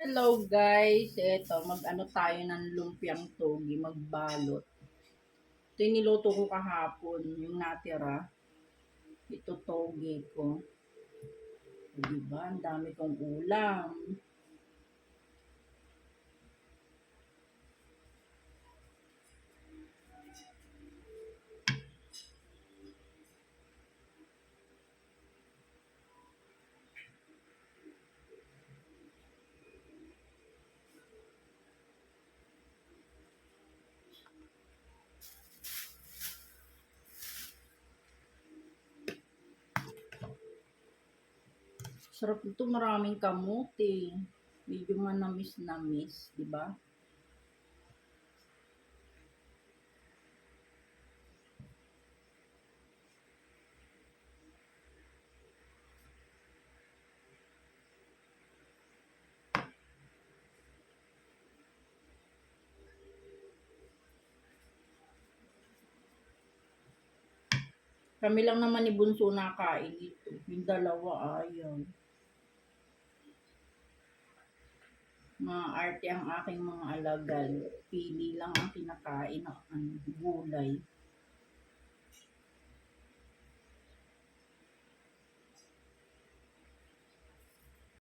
Hello guys, eto mag-ano tayo ng lumpiang togi, magbalot. Ito yung niluto ko kahapon, yung natira. Ito togi ko. O, diba? Ang dami kong ulam. Sarap ito, maraming kamote. Medyo manamis-namis, di ba? Kami lang naman ni Bunso nakain ito. Yung dalawa, ayaw. Maarte ang aking mga alagad. Pili lang ang kinakain ng gulay.